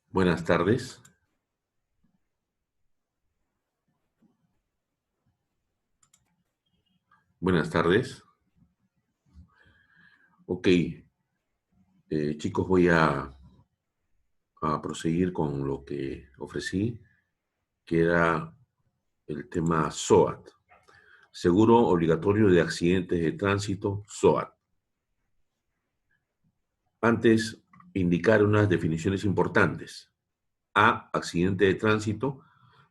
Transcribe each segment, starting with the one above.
Buenas tardes. Buenas tardes. Ok, chicos, voy a proseguir con lo que ofrecí, que era el tema SOAT, Seguro Obligatorio de Accidentes de Tránsito, SOAT. Antes, indicar unas definiciones importantes. A, accidente de tránsito,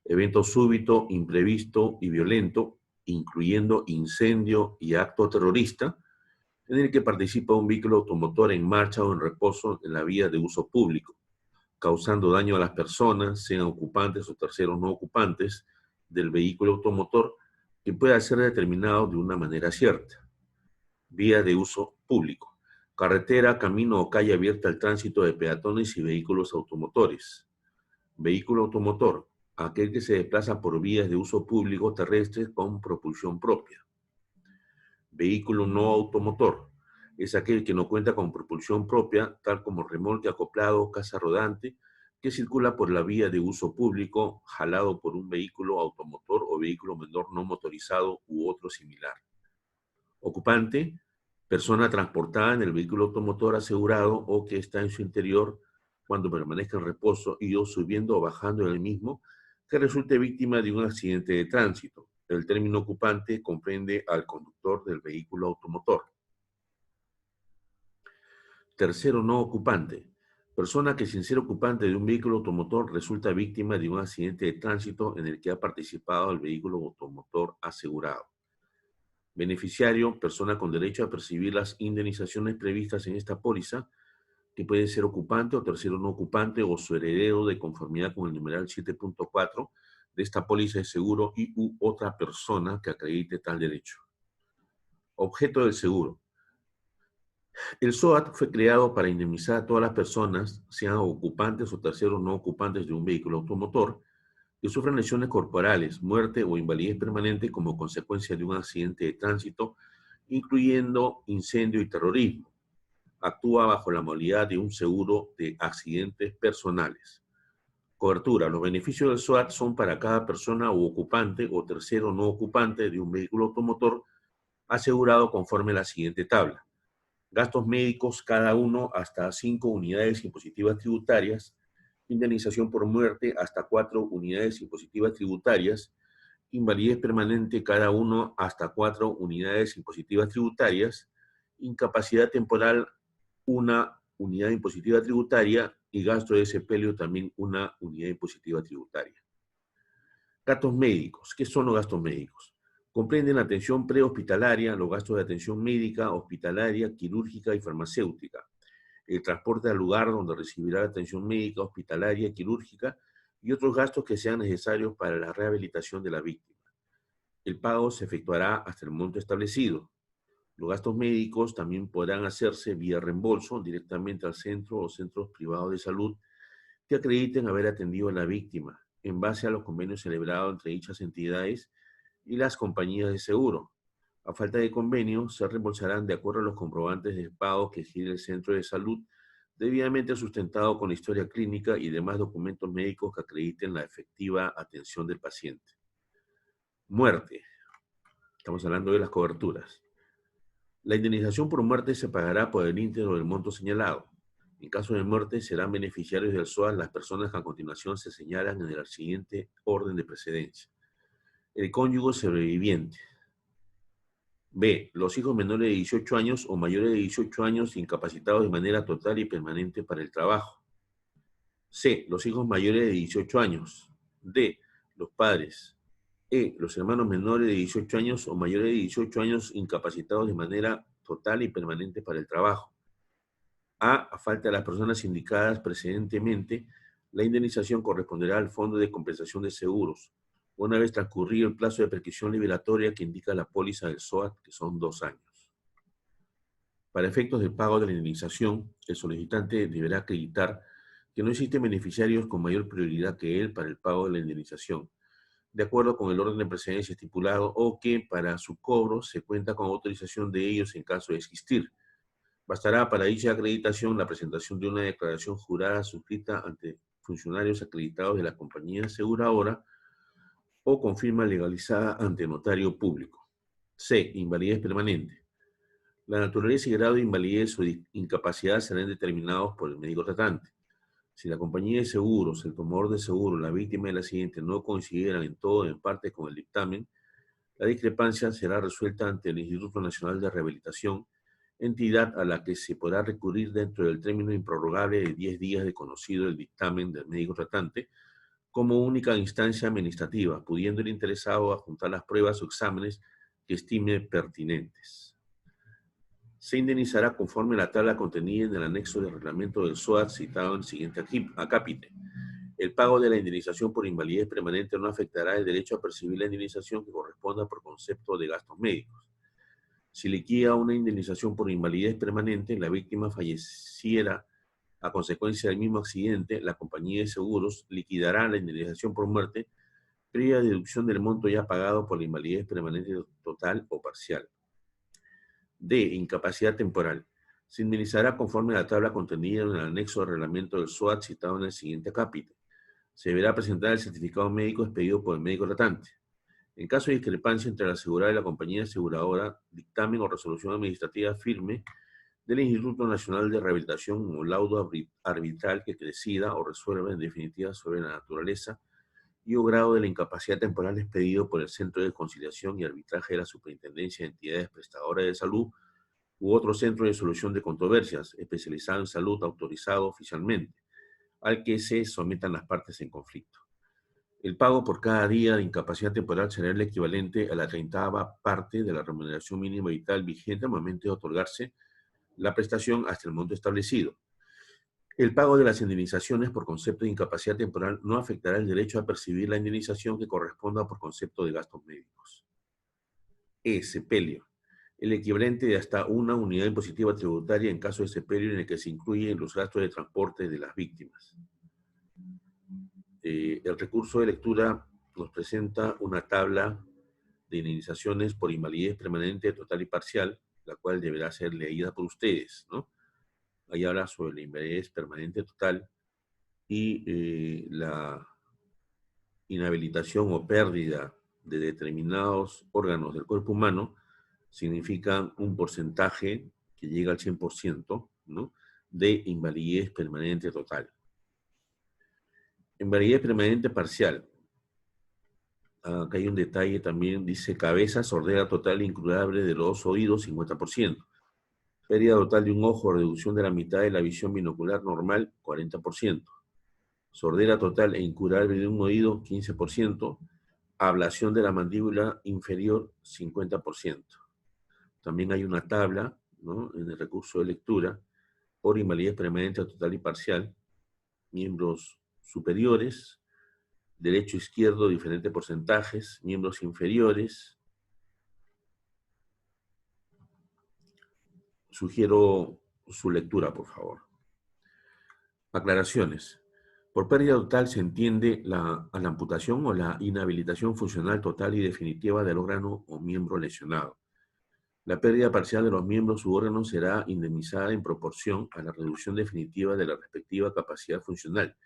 evento súbito, imprevisto y violento, incluyendo incendio y acto terrorista, en el que participa un vehículo automotor en marcha o en reposo en la vía de uso público, causando daño a las personas, sean ocupantes o terceros no ocupantes del vehículo automotor, que pueda ser determinado de una manera cierta. Vía de uso público: carretera, camino o calle abierta al tránsito de peatones y vehículos automotores. Vehículo automotor: aquel que se desplaza por vías de uso público terrestres con propulsión propia. Vehículo no automotor: es aquel que no cuenta con propulsión propia, tal como remolque acoplado o casa rodante, que circula por la vía de uso público, jalado por un vehículo automotor o vehículo menor no motorizado u otro similar. Ocupante: persona transportada en el vehículo automotor asegurado o que está en su interior cuando permanezca en reposo y o subiendo o bajando en el mismo, que resulte víctima de un accidente de tránsito. El término ocupante comprende al conductor del vehículo automotor. Tercero no ocupante: persona que sin ser ocupante de un vehículo automotor resulta víctima de un accidente de tránsito en el que ha participado el vehículo automotor asegurado. Beneficiario: persona con derecho a percibir las indemnizaciones previstas en esta póliza, que puede ser ocupante o tercero no ocupante o su heredero de conformidad con el numeral 7.4 de esta póliza de seguro y u otra persona que acredite tal derecho. Objeto del seguro: el SOAT fue creado para indemnizar a todas las personas, sean ocupantes o terceros no ocupantes de un vehículo automotor, que sufran lesiones corporales, muerte o invalidez permanente como consecuencia de un accidente de tránsito, incluyendo incendio y terrorismo. Actúa bajo la modalidad de un seguro de accidentes personales. Cobertura: los beneficios del SOAT son para cada persona u ocupante o tercero no ocupante de un vehículo automotor asegurado conforme a la siguiente tabla. Gastos médicos, cada uno hasta 5 unidades impositivas tributarias. Indemnización por muerte, hasta 4 unidades impositivas tributarias. Invalidez permanente, cada uno hasta 4 unidades impositivas tributarias. Incapacidad temporal, una unidad impositiva tributaria. Y gasto de sepelio, también una unidad impositiva tributaria. Gastos médicos. ¿Qué son los gastos médicos? Comprenden la atención prehospitalaria, los gastos de atención médica, hospitalaria, quirúrgica y farmacéutica, el transporte al lugar donde recibirá la atención médica, hospitalaria, quirúrgica y otros gastos que sean necesarios para la rehabilitación de la víctima. El pago se efectuará hasta el monto establecido. Los gastos médicos también podrán hacerse vía reembolso directamente al centro o centros privados de salud que acrediten haber atendido a la víctima, en base a los convenios celebrados entre dichas entidades y las compañías de seguro. A falta de convenio, se reembolsarán de acuerdo a los comprobantes de pago que exige el centro de salud, debidamente sustentado con la historia clínica y demás documentos médicos que acrediten la efectiva atención del paciente. Muerte. Estamos hablando de las coberturas. La indemnización por muerte se pagará por el íntegro del monto señalado. En caso de muerte, serán beneficiarios del SOAT las personas que a continuación se señalan en el siguiente orden de precedencia: el cónyuge sobreviviente. B, los hijos menores de 18 años o mayores de 18 años incapacitados de manera total y permanente para el trabajo. C, los hijos mayores de 18 años. D, los padres. E, los hermanos menores de 18 años o mayores de 18 años incapacitados de manera total y permanente para el trabajo. A falta de las personas indicadas precedentemente, la indemnización corresponderá al Fondo de Compensación de Seguros, una vez transcurrido el plazo de prescripción liberatoria que indica la póliza del SOAT, que son 2 años. Para efectos del pago de la indemnización, el solicitante deberá acreditar que no existen beneficiarios con mayor prioridad que él para el pago de la indemnización, de acuerdo con el orden de precedencia estipulado, o que para su cobro se cuenta con autorización de ellos en caso de existir. Bastará para dicha acreditación la presentación de una declaración jurada suscrita ante funcionarios acreditados de la compañía aseguradora o con firma legalizada ante notario público. C. Invalidez permanente. La naturaleza y grado de invalidez o incapacidad serán determinados por el médico tratante. Si la compañía de seguros, el tomador de seguro, la víctima del accidente no coincidieran en todo o en parte con el dictamen, la discrepancia será resuelta ante el Instituto Nacional de Rehabilitación, entidad a la que se podrá recurrir dentro del término improrrogable de 10 días de conocido el dictamen del médico tratante, como única instancia administrativa, pudiendo el interesado adjuntar las pruebas o exámenes que estime pertinentes. Se indemnizará conforme a la tabla contenida en el anexo del reglamento del SOAT citado en el siguiente acápite. El pago de la indemnización por invalidez permanente no afectará el derecho a percibir la indemnización que corresponda por concepto de gastos médicos. Si liquida una indemnización por invalidez permanente, la víctima falleciera a consecuencia del mismo accidente, la compañía de seguros liquidará la indemnización por muerte previa deducción del monto ya pagado por la invalidez permanente total o parcial. D. Incapacidad temporal. Se indemnizará conforme a la tabla contenida en el anexo del reglamento del SOAT citado en el siguiente acápite. Se deberá presentar el certificado médico expedido por el médico tratante. En caso de discrepancia entre la asegurada y la compañía aseguradora, dictamen o resolución administrativa firme del Instituto Nacional de Rehabilitación o laudo arbitral que decida o resuelva en definitiva sobre la naturaleza y o grado de la incapacidad temporal expedido por el Centro de Conciliación y Arbitraje de la Superintendencia de Entidades Prestadoras de Salud u otro centro de solución de controversias especializado en salud autorizado oficialmente, al que se sometan las partes en conflicto. El pago por cada día de incapacidad temporal será el equivalente a la 30ª parte de la remuneración mínima vital vigente al momento de otorgarse la prestación hasta el monto establecido. El pago de las indemnizaciones por concepto de incapacidad temporal no afectará el derecho a percibir la indemnización que corresponda por concepto de gastos médicos. Sepelio. El equivalente de hasta una unidad impositiva tributaria en caso de sepelio en el que se incluyen los gastos de transporte de las víctimas. El recurso de lectura nos presenta una tabla de indemnizaciones por invalidez permanente, total y parcial, la cual deberá ser leída por ustedes, ¿no? Ahí habla sobre la invalidez permanente total y la inhabilitación o pérdida de determinados órganos del cuerpo humano significan un porcentaje que llega al 100%, ¿no?, de invalidez permanente total. Invalidez permanente parcial. Acá hay un detalle también, dice cabeza, sordera total incurable de los dos oídos, 50%. Pérdida total de un ojo, reducción de la mitad de la visión binocular normal, 40%. Sordera total e incurable de un oído, 15%. Ablación de la mandíbula inferior, 50%. También hay una tabla, ¿no?, en el recurso de lectura por invalidez permanente total y parcial, miembros superiores, derecho izquierdo, diferentes porcentajes, miembros inferiores. Sugiero su lectura, por favor. Aclaraciones. Por pérdida total se entiende a la amputación o la inhabilitación funcional total y definitiva del órgano o miembro lesionado. La pérdida parcial de los miembros u órganos será indemnizada en proporción a la reducción definitiva de la respectiva capacidad funcional.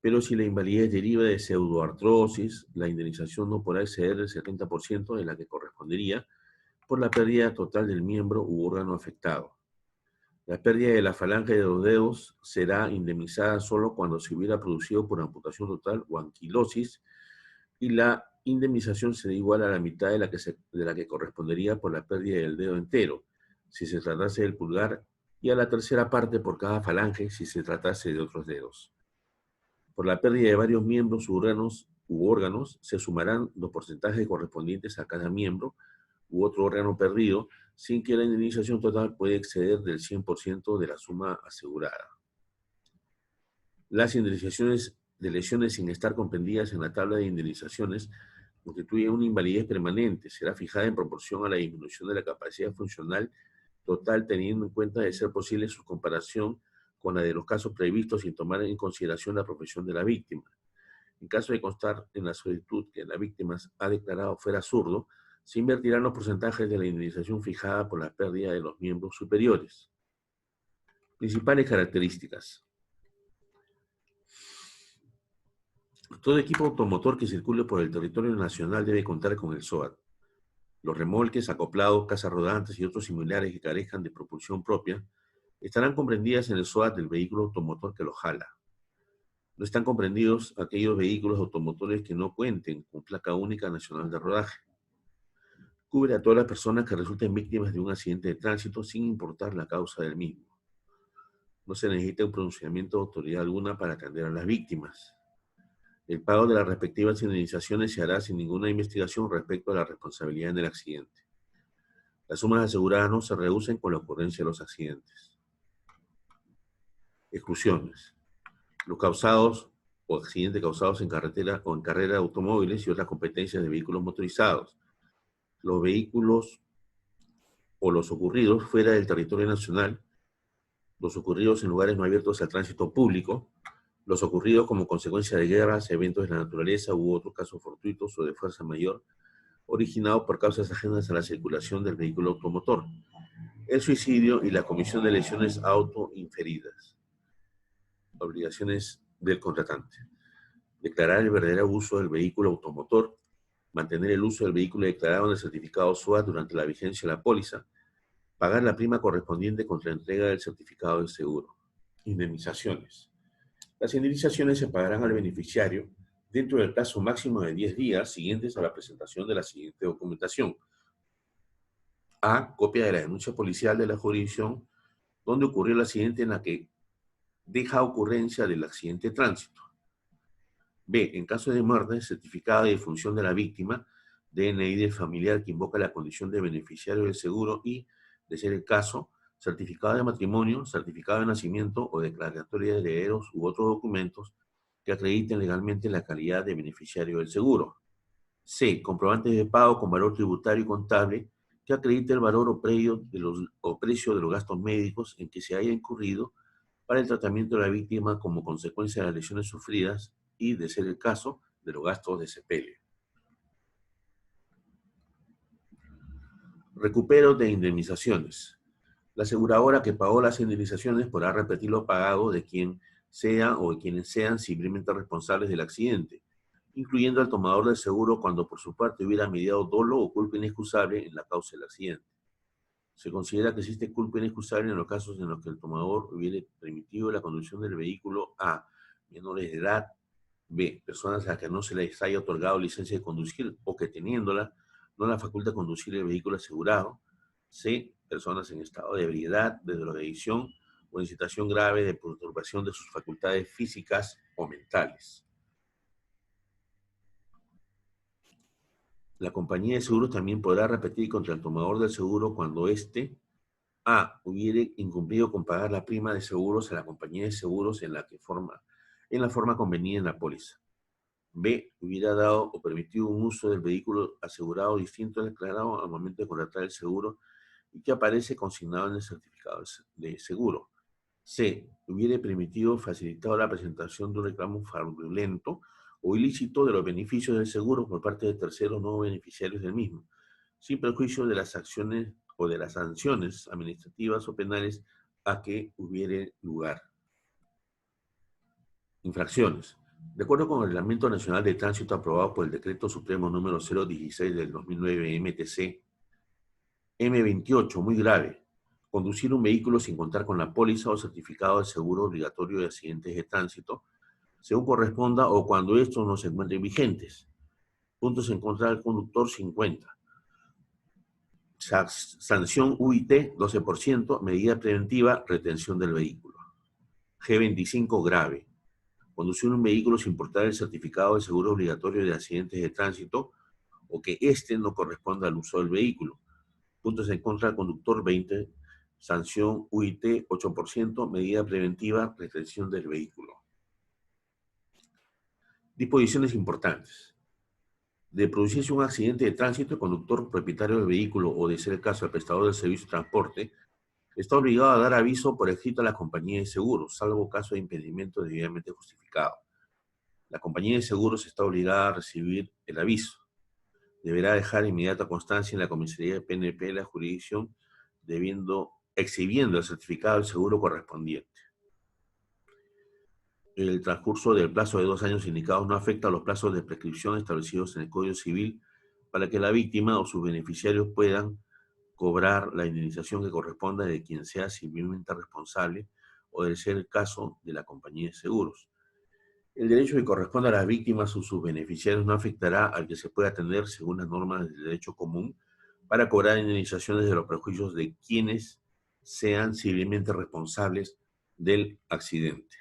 Pero si la invalidez deriva de pseudoartrosis, la indemnización no podrá exceder el 70% de la que correspondería por la pérdida total del miembro u órgano afectado. La pérdida de la falange de los dedos será indemnizada solo cuando se hubiera producido por amputación total o anquilosis y la indemnización será igual a la mitad de la que correspondería por la pérdida del dedo entero, si se tratase del pulgar, y a la tercera parte por cada falange si se tratase de otros dedos. Por la pérdida de varios miembros u órganos se sumarán los porcentajes correspondientes a cada miembro u otro órgano perdido, sin que la indemnización total pueda exceder del 100% de la suma asegurada. Las indemnizaciones de lesiones sin estar comprendidas en la tabla de indemnizaciones constituyen una invalidez permanente. Será fijada en proporción a la disminución de la capacidad funcional total, teniendo en cuenta, de ser posible, su comparación con la de los casos previstos sin tomar en consideración la profesión de la víctima. En caso de constar en la solicitud que la víctima ha declarado fuera zurdo, se invertirán los porcentajes de la indemnización fijada por la pérdida de los miembros superiores. Principales características. Todo equipo automotor que circule por el territorio nacional debe contar con el SOAT. Los remolques, acoplados, casas rodantes y otros similares que carezcan de propulsión propia estarán comprendidas en el SOAT del vehículo automotor que lo jala. No están comprendidos aquellos vehículos automotores que no cuenten con placa única nacional de rodaje. Cubre a todas las personas que resulten víctimas de un accidente de tránsito sin importar la causa del mismo. No se necesita un pronunciamiento de autoridad alguna para atender a las víctimas. El pago de las respectivas indemnizaciones se hará sin ninguna investigación respecto a la responsabilidad en el accidente. Las sumas aseguradas no se reducen con la ocurrencia de los accidentes. Exclusiones. Los causados o accidentes causados en carretera o en carrera de automóviles y otras competencias de vehículos motorizados. Los vehículos o los ocurridos fuera del territorio nacional, los ocurridos en lugares no abiertos al tránsito público, los ocurridos como consecuencia de guerras, eventos de la naturaleza u otros casos fortuitos o de fuerza mayor, originados por causas ajenas a la circulación del vehículo automotor, el suicidio y la comisión de lesiones autoinferidas. Obligaciones del contratante. Declarar el verdadero uso del vehículo automotor, mantener el uso del vehículo declarado en el certificado SOAT durante la vigencia de la póliza, pagar la prima correspondiente contra la entrega del certificado de seguro. Indemnizaciones. Las indemnizaciones se pagarán al beneficiario dentro del plazo máximo de 10 días siguientes a la presentación de la siguiente documentación. A. Copia de la denuncia policial de la jurisdicción donde ocurrió el accidente en la que deja ocurrencia del accidente de tránsito. B. En caso de muerte, certificado de defunción de la víctima, DNI del familiar que invoca la condición de beneficiario del seguro y, de ser el caso, certificado de matrimonio, certificado de nacimiento o declaratoria de herederos u otros documentos que acrediten legalmente la calidad de beneficiario del seguro. C. Comprobantes de pago con valor tributario y contable que acredite el valor o precio de los gastos médicos en que se haya incurrido para el tratamiento de la víctima como consecuencia de las lesiones sufridas y, de ser el caso, de los gastos de sepelio. Recupero de indemnizaciones. La aseguradora que pagó las indemnizaciones podrá repetir lo pagado de quien sea o de quienes sean civilmente responsables del accidente, incluyendo al tomador del seguro cuando por su parte hubiera mediado dolo o culpa inexcusable en la causa del accidente. Se considera que existe culpa inexcusable en los casos en los que el tomador hubiera permitido la conducción del vehículo a menores de edad, B. Personas a las que no se les haya otorgado licencia de conducir o que teniéndola no la faculta de conducir el vehículo asegurado. C. Personas en estado de ebriedad, de drogadicción o en situación grave de perturbación de sus facultades físicas o mentales. La compañía de seguros también podrá repetir contra el tomador del seguro cuando éste A. Hubiere incumplido con pagar la prima de seguros a la compañía de seguros en la forma convenida en la póliza. B. Hubiera dado o permitido un uso del vehículo asegurado distinto al declarado al momento de contratar el seguro y que aparece consignado en el certificado de seguro. C. Hubiera permitido o facilitado la presentación de un reclamo fraudulento o ilícito de los beneficios del seguro por parte de terceros no beneficiarios del mismo, sin perjuicio de las acciones o de las sanciones administrativas o penales a que hubiere lugar. Infracciones. De acuerdo con el Reglamento Nacional de Tránsito aprobado por el Decreto Supremo número 016 del 2009 MTC, M28, muy grave, conducir un vehículo sin contar con la póliza o certificado de seguro obligatorio de accidentes de tránsito, según corresponda o cuando estos no se encuentren vigentes. Puntos en contra del conductor, 50. Sanción UIT, 12%, medida preventiva, retención del vehículo. G25, grave. Conducir un vehículo sin portar el certificado de seguro obligatorio de accidentes de tránsito o que éste no corresponda al uso del vehículo. Puntos en contra del conductor, 20. Sanción UIT, 8%, medida preventiva, retención del vehículo. Disposiciones importantes. De producirse un accidente de tránsito, el conductor propietario del vehículo o, de ser el caso, el prestador del servicio de transporte, está obligado a dar aviso por escrito a la compañía de seguros, salvo caso de impedimento debidamente justificado. La compañía de seguros está obligada a recibir el aviso. Deberá dejar inmediata constancia en la comisaría de PNP de la jurisdicción, exhibiendo el certificado del seguro correspondiente. el transcurso del plazo de 2 años indicados no afecta a los plazos de prescripción establecidos en el Código Civil para que la víctima o sus beneficiarios puedan cobrar la indemnización que corresponda de quien sea civilmente responsable o de ser el caso de la compañía de seguros. El derecho que corresponde a las víctimas o sus beneficiarios no afectará al que se pueda atender según las normas del derecho común para cobrar indemnizaciones de los perjuicios de quienes sean civilmente responsables del accidente.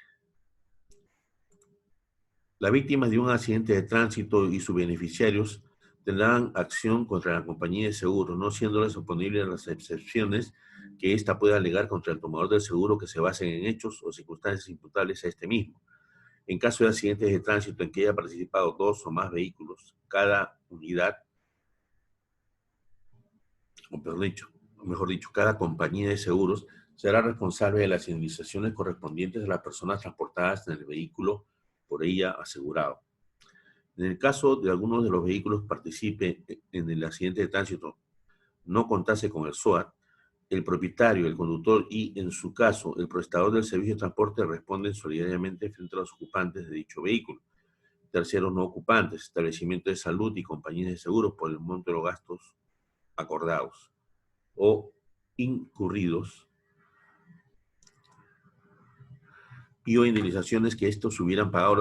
Las víctimas de un accidente de tránsito y sus beneficiarios tendrán acción contra la compañía de seguros, no siéndoles oponibles las excepciones que ésta pueda alegar contra el tomador del seguro que se basen en hechos o circunstancias imputables a este mismo. En caso de accidentes de tránsito en que haya participado 2 o más vehículos, cada unidad, o mejor dicho, cada compañía de seguros será responsable de las indemnizaciones correspondientes a las personas transportadas en el vehículo por ella asegurado. En el caso de alguno de los vehículos que participe en el accidente de tránsito no contase con el SOAT, el propietario, el conductor y, en su caso, el prestador del servicio de transporte responden solidariamente frente a los ocupantes de dicho vehículo. Terceros no ocupantes, establecimientos de salud y compañías de seguros por el monto de los gastos acordados o incurridos y o indemnizaciones que estos hubieran pagado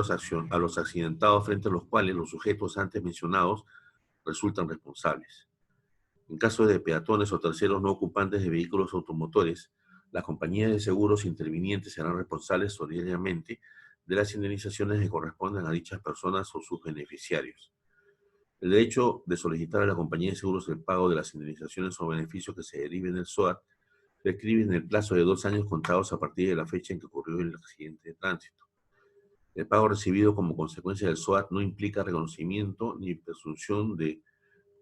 a los accidentados frente a los cuales los sujetos antes mencionados resultan responsables. En caso de peatones o terceros no ocupantes de vehículos automotores, las compañías de seguros intervinientes serán responsables solidariamente de las indemnizaciones que correspondan a dichas personas o sus beneficiarios. El derecho de solicitar a la compañía de seguros el pago de las indemnizaciones o beneficios que se deriven del SOAT prescribe en el plazo de 2 años contados a partir de la fecha en que ocurrió el accidente de tránsito. El pago recibido como consecuencia del SOAT no implica reconocimiento ni presunción de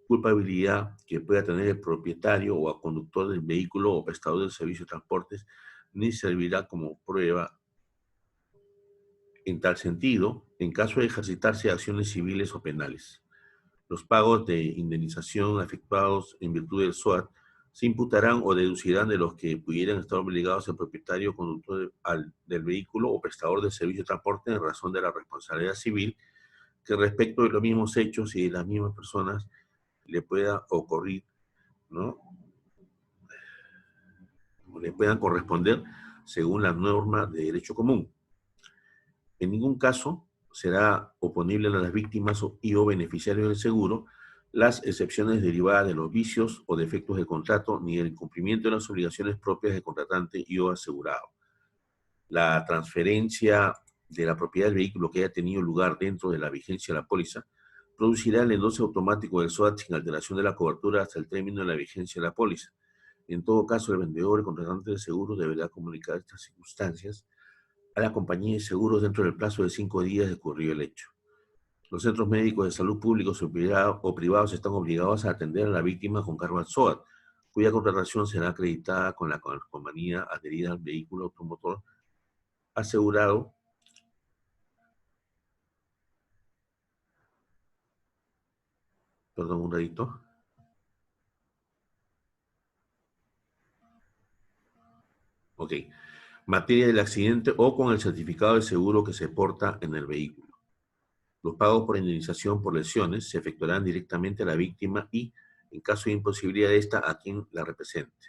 culpabilidad que pueda tener el propietario o conductor del vehículo o prestador del servicio de transportes, ni servirá como prueba en tal sentido en caso de ejercitarse acciones civiles o penales. Los pagos de indemnización efectuados en virtud del SOAT se imputarán o deducirán de los que pudieran estar obligados el propietario o conductor del vehículo o prestador del servicio de transporte en razón de la responsabilidad civil que respecto de los mismos hechos y de las mismas personas le pueda ocurrir, ¿no? O le puedan corresponder según la norma de derecho común. En ningún caso será oponible a las víctimas y o beneficiarios del seguro las excepciones derivadas de los vicios o defectos del contrato ni el incumplimiento de las obligaciones propias del contratante y o asegurado. La transferencia de la propiedad del vehículo que haya tenido lugar dentro de la vigencia de la póliza producirá el endose automático del SOAT sin alteración de la cobertura hasta el término de la vigencia de la póliza. En todo caso, el vendedor o el contratante de seguro deberá comunicar estas circunstancias a la compañía de seguros dentro del plazo de 5 días de ocurrido el hecho. Los centros médicos de salud públicos o privados están obligados a atender a la víctima con cargo al SOAT, cuya contratación será acreditada con la compañía adherida al vehículo automotor asegurado. Perdón, un ratito. Ok. Materia del accidente o con el certificado de seguro que se porta en el vehículo. Los pagos por indemnización por lesiones se efectuarán directamente a la víctima y, en caso de imposibilidad de esta, a quien la represente.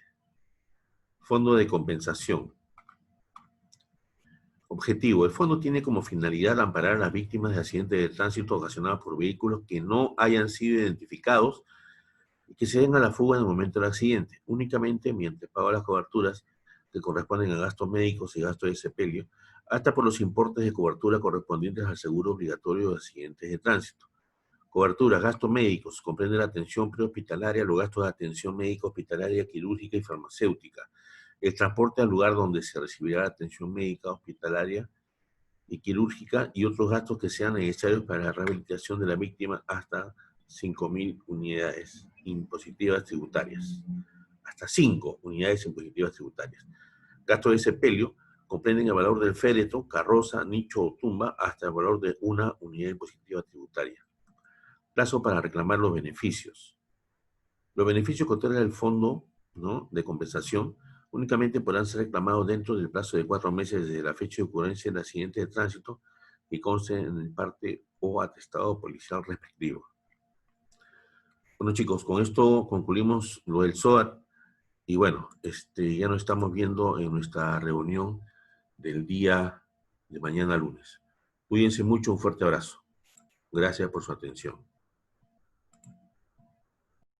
Fondo de compensación. Objetivo. El fondo tiene como finalidad amparar a las víctimas de accidentes de tránsito ocasionados por vehículos que no hayan sido identificados y que se den a la fuga en el momento del accidente, únicamente mediante pago de las coberturas que corresponden a gastos médicos y gastos de sepelio, hasta por los importes de cobertura correspondientes al seguro obligatorio de accidentes de tránsito. Coberturas, gastos médicos, comprende la atención prehospitalaria, los gastos de atención médica hospitalaria, quirúrgica y farmacéutica, el transporte al lugar donde se recibirá la atención médica hospitalaria y quirúrgica y otros gastos que sean necesarios para la rehabilitación de la víctima hasta 5.000 unidades impositivas tributarias. Hasta 5 unidades impositivas tributarias. Gastos de sepelio comprenden el valor del féretro, carroza, nicho o tumba hasta el valor de una unidad impositiva tributaria. Plazo para reclamar los beneficios. Los beneficios que otorga el fondo, ¿no?, de compensación Únicamente podrán ser reclamados dentro del plazo de 4 meses desde la fecha de ocurrencia del accidente de tránsito que conste en el parte o atestado policial respectivo. Bueno, chicos, con esto concluimos lo del SOAT y bueno, ya nos estamos viendo en nuestra reunión del día de mañana lunes. Cuídense mucho, un fuerte abrazo. Gracias por su atención.